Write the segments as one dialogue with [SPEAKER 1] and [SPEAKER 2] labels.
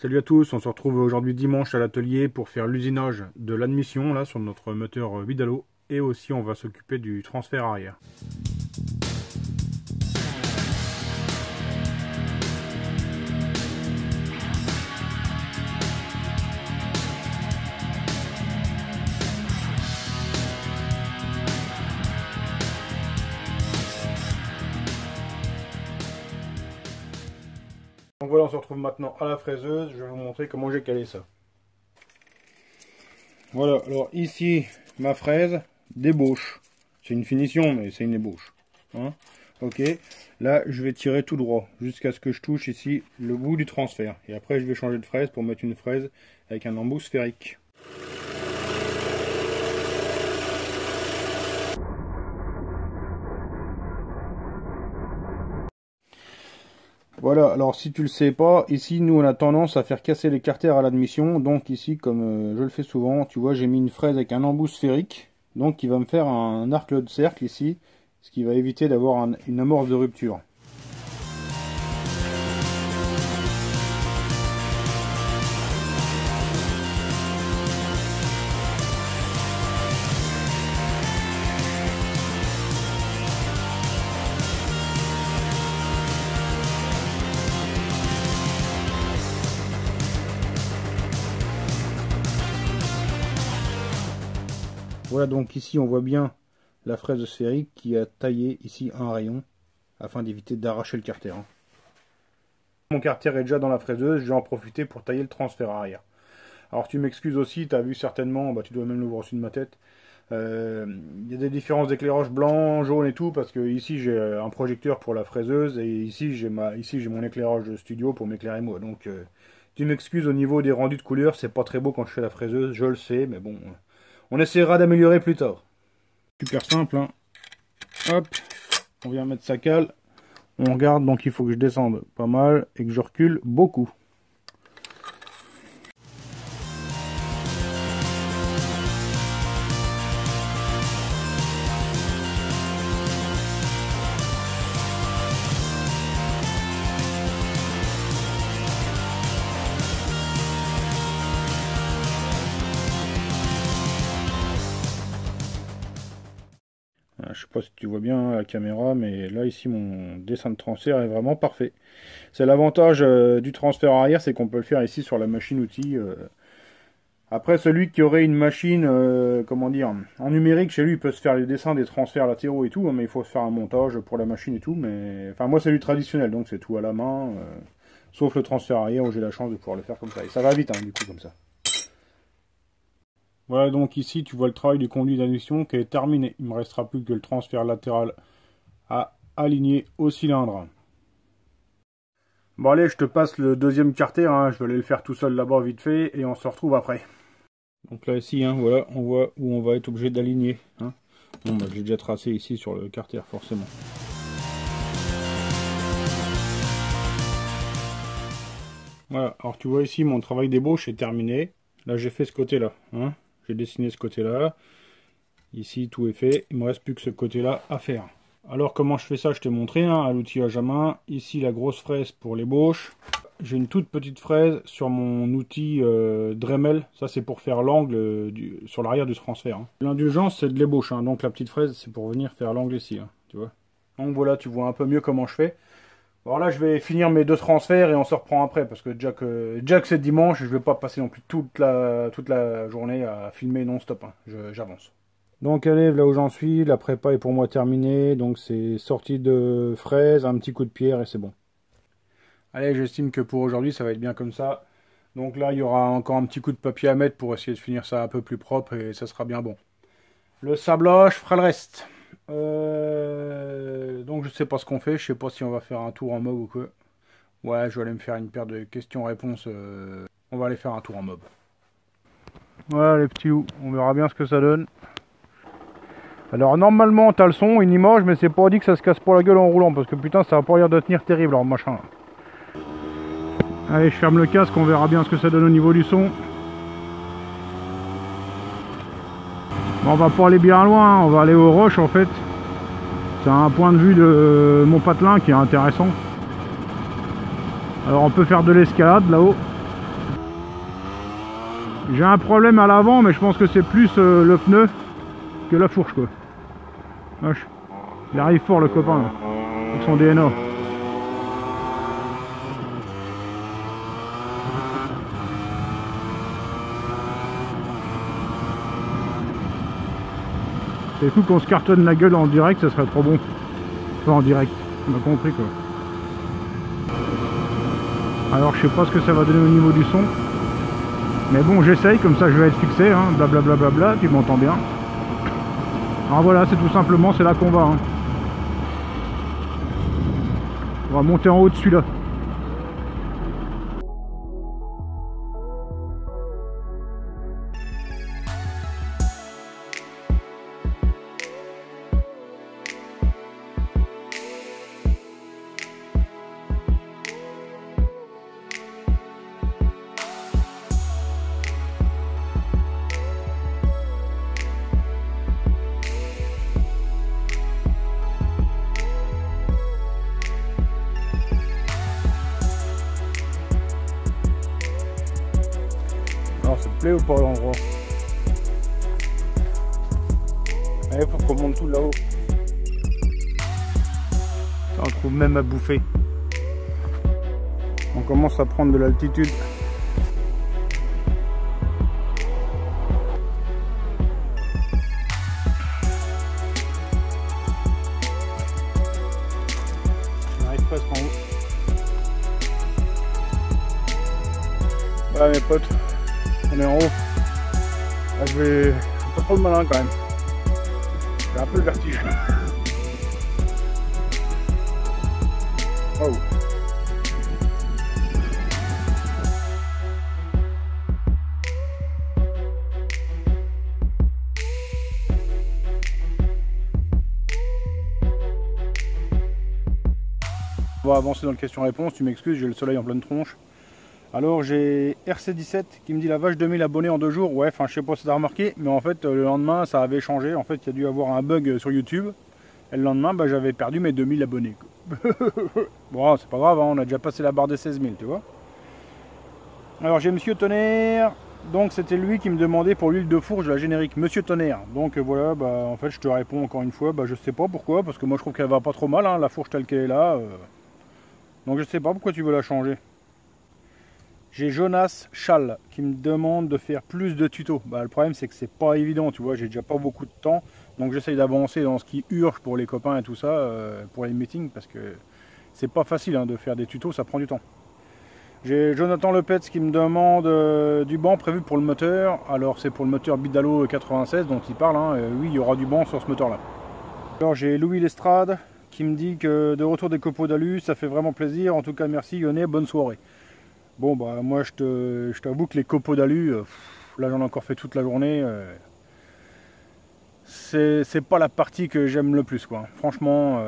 [SPEAKER 1] Salut à tous, on se retrouve aujourd'hui dimanche à l'atelier pour faire l'usinage de l'admission là sur notre moteur Vidalo et aussi on va s'occuper du transfert arrière. Donc voilà, on se retrouve maintenant à la fraiseuse, je vais vous montrer comment j'ai calé ça. Voilà, alors ici, ma fraise d'ébauche. C'est une finition, mais c'est une ébauche. Hein, ok, là je vais tirer tout droit, jusqu'à ce que je touche ici le bout du transfert. Et après je vais changer de fraise pour mettre une fraise avec un embout sphérique. Voilà, alors si tu le sais pas, ici nous on a tendance à faire casser les carters à l'admission, donc ici comme je le fais souvent, tu vois j'ai mis une fraise avec un embout sphérique, donc qui va me faire un arc de cercle ici, ce qui va éviter d'avoir une amorce de rupture. Voilà, donc ici on voit bien la fraise sphérique qui a taillé ici un rayon afin d'éviter d'arracher le carter. Mon carter est déjà dans la fraiseuse, je vais en profiter pour tailler le transfert arrière. Alors tu m'excuses aussi, tu as vu certainement, tu dois même le voir au-dessus de ma tête, il y a des différences d'éclairage blanc, jaune et tout, parce que ici j'ai un projecteur pour la fraiseuse et ici j'ai mon éclairage de studio pour m'éclairer moi. Donc tu m'excuses au niveau des rendus de couleurs, c'est pas très beau quand je fais la fraiseuse, je le sais, mais bon... On essaiera d'améliorer plus tard. Super simple, hein. Hop, on vient mettre sa cale. On regarde, donc il faut que je descende pas mal et que je recule beaucoup. Je sais pas si tu vois bien à la caméra, mais là ici mon dessin de transfert est vraiment parfait. C'est l'avantage du transfert arrière, c'est qu'on peut le faire ici sur la machine outil. Après, celui qui aurait une machine, comment dire, en numérique, chez lui, il peut se faire les dessins des transferts latéraux et tout, hein, mais il faut se faire un montage pour la machine et tout. Mais enfin, moi c'est du traditionnel, donc c'est tout à la main, sauf le transfert arrière où j'ai la chance de pouvoir le faire comme ça. Et ça va vite, hein, du coup, comme ça. Voilà, donc ici tu vois le travail du conduit d'admission qui est terminé. Il ne me restera plus que le transfert latéral à aligner au cylindre. Bon allez, je te passe le deuxième carter, hein. Je vais aller le faire tout seul là-bas vite fait et on se retrouve après. Donc là ici, hein, voilà, on voit où on va être obligé d'aligner. Hein. Bon, j'ai déjà tracé ici sur le carter forcément. Voilà, alors tu vois ici mon travail d'ébauche est terminé. Là j'ai fait ce côté-là. Hein. J'ai dessiné ce côté-là. Ici, tout est fait. Il ne me reste plus que ce côté-là à faire. Alors, comment je fais ça? Je t'ai montré, hein, à l'outillage à main. Ici, la grosse fraise pour l'ébauche. J'ai une toute petite fraise sur mon outil Dremel. Ça, c'est pour faire l'angle sur l'arrière du transfert. Hein. L'indulgence, c'est de l'ébauche. Hein. Donc, la petite fraise, c'est pour venir faire l'angle ici. Hein, tu vois. Donc, voilà, tu vois un peu mieux comment je fais. Alors là, je vais finir mes deux transferts et on se reprend après. Parce que déjà que c'est dimanche, je ne vais pas passer non plus toute la journée à filmer non-stop. Hein. J'avance. Donc allez, là où j'en suis, la prépa est pour moi terminée. Donc c'est sortie de fraise, un petit coup de pierre et c'est bon. Allez, j'estime que pour aujourd'hui, ça va être bien comme ça. Donc là, il y aura encore un petit coup de papier à mettre pour essayer de finir ça un peu plus propre et ça sera bien bon. Le sablage fera le reste. Donc je sais pas ce qu'on fait, je sais pas si on va faire un tour en mob ou quoi. Ouais, je vais aller me faire une paire de questions-réponses. On va aller faire un tour en mob. Voilà les petits ou, on verra bien ce que ça donne. Alors normalement t'as le son, une image, mais c'est pas dit que ça se casse pas la gueule en roulant, parce que putain ça va pas l'air de tenir terrible alors machin. Allez, je ferme le casque, on verra bien ce que ça donne au niveau du son. Bon, on va pas aller bien loin, hein. On va aller aux roches en fait. C'est un point de vue de Mont Patelin qui est intéressant. Alors on peut faire de l'escalade là-haut. J'ai un problème à l'avant, mais je pense que c'est plus le pneu que la fourche, quoi. Vache. Il arrive fort, le copain, là, avec son DNA. C'est fou qu'on se cartonne la gueule en direct, ça serait trop bon. Enfin, en direct, on a compris, quoi. Alors je sais pas ce que ça va donner au niveau du son. Mais bon, j'essaye, comme ça je vais être fixé, hein, blablabla, bla bla bla, tu m'entends bien. Alors voilà, c'est tout simplement, c'est là qu'on va. Hein. On va monter en haut de celui-là. Alors ça te plaît ou pas l'endroit? Allez, faut qu'on monte tout là-haut. Ça, on trouve même à bouffer. On commence à prendre de l'altitude. On arrive presque en haut. Voilà mes potes. On est en haut. Là, je vais pas trop le malin quand même. J'ai un peu le vertige. Wow. On va avancer dans le question-réponse. Tu m'excuses, j'ai le soleil en pleine tronche. Alors j'ai RC17 qui me dit la vache 2000 abonnés en 2 jours. Ouais, enfin je sais pas si tu as remarqué, mais en fait le lendemain ça avait changé. En fait il y a dû avoir un bug sur YouTube. Et le lendemain bah, j'avais perdu mes 2000 abonnés. Bon c'est pas grave, hein, on a déjà passé la barre des 16 000, tu vois. Alors j'ai Monsieur Tonnerre. Donc c'était lui qui me demandait pour l'huile de fourche de la générique. Monsieur Tonnerre. Donc voilà, bah, en fait je te réponds encore une fois. Bah, je sais pas pourquoi, parce que moi je trouve qu'elle va pas trop mal, hein, la fourche telle qu'elle est là. Donc je sais pas pourquoi tu veux la changer. J'ai Jonas Schall qui me demande de faire plus de tutos. Bah, le problème c'est que c'est pas évident, tu vois, j'ai déjà pas beaucoup de temps. Donc j'essaye d'avancer dans ce qui urge pour les copains et tout ça, pour les meetings, parce que c'est pas facile hein, de faire des tutos, ça prend du temps. J'ai Jonathan Lepetz qui me demande du banc prévu pour le moteur. Alors c'est pour le moteur Bidalo 96 dont il parle, hein. Oui il y aura du banc sur ce moteur là. Alors j'ai Louis Lestrade qui me dit que de retour des copeaux d'alu, ça fait vraiment plaisir. En tout cas merci Yonnet, bonne soirée. Bon bah moi je t'avoue que les copeaux d'alu, là j'en ai encore fait toute la journée, c'est pas la partie que j'aime le plus quoi. Franchement,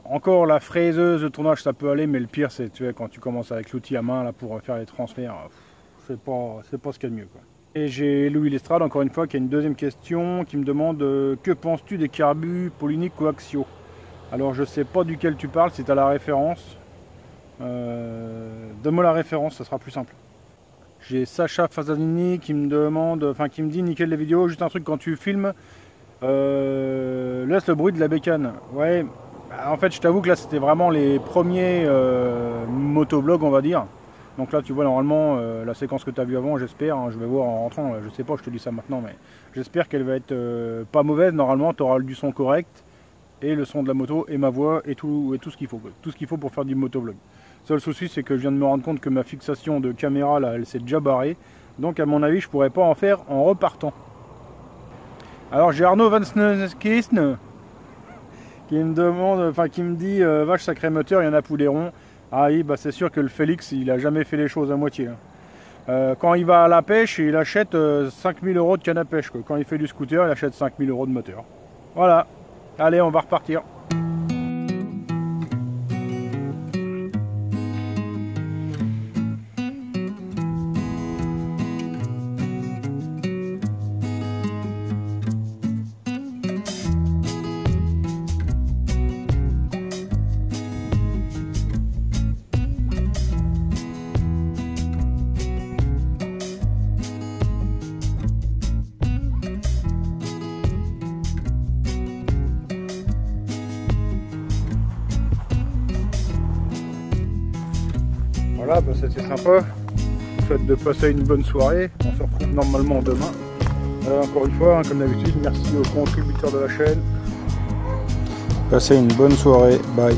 [SPEAKER 1] encore la fraiseuse de tournage ça peut aller, mais le pire c'est tu vois, quand tu commences avec l'outil à main là pour faire les transferts, c'est pas ce qu'il y a de mieux quoi. Et j'ai Louis Lestrade encore une fois qui a une deuxième question qui me demande que penses-tu des carbus polyniques coaxiaux? Alors je sais pas duquel tu parles, si tu as la référence. Donne-moi la référence, ça sera plus simple. J'ai Sacha Fazzanini qui me demande, enfin qui me dit nickel les vidéos, juste un truc quand tu filmes, laisse le bruit de la bécane. Ouais, bah, en fait je t'avoue que là c'était vraiment les premiers motovlogs on va dire. Donc là tu vois normalement la séquence que tu as vue avant, j'espère, hein, je vais voir en rentrant, je sais pas, je te dis ça maintenant, mais j'espère qu'elle va être pas mauvaise. Normalement tu auras du son correct et le son de la moto et ma voix et tout ce qu'il faut, tout ce qu'il faut pour faire du motovlog. Seul souci c'est que je viens de me rendre compte que ma fixation de caméra là elle s'est déjà barrée, donc à mon avis je pourrais pas en faire en repartant. Alors j'ai Arnaud Van Sneskisten qui me demande, enfin qui me dit vache sacré moteur, il y en a pouléron. Ah oui bah c'est sûr que le Félix il a jamais fait les choses à moitié hein. Quand il va à la pêche il achète 5000 € de canne à pêche quoi. Quand il fait du scooter il achète 5000 € de moteur. Voilà, allez on va repartir. Voilà, bah, c'était sympa. Je vous souhaite de passer une bonne soirée. On se retrouve normalement demain. Encore une fois, hein, comme d'habitude, merci aux contributeurs de la chaîne. Passez une bonne soirée. Bye.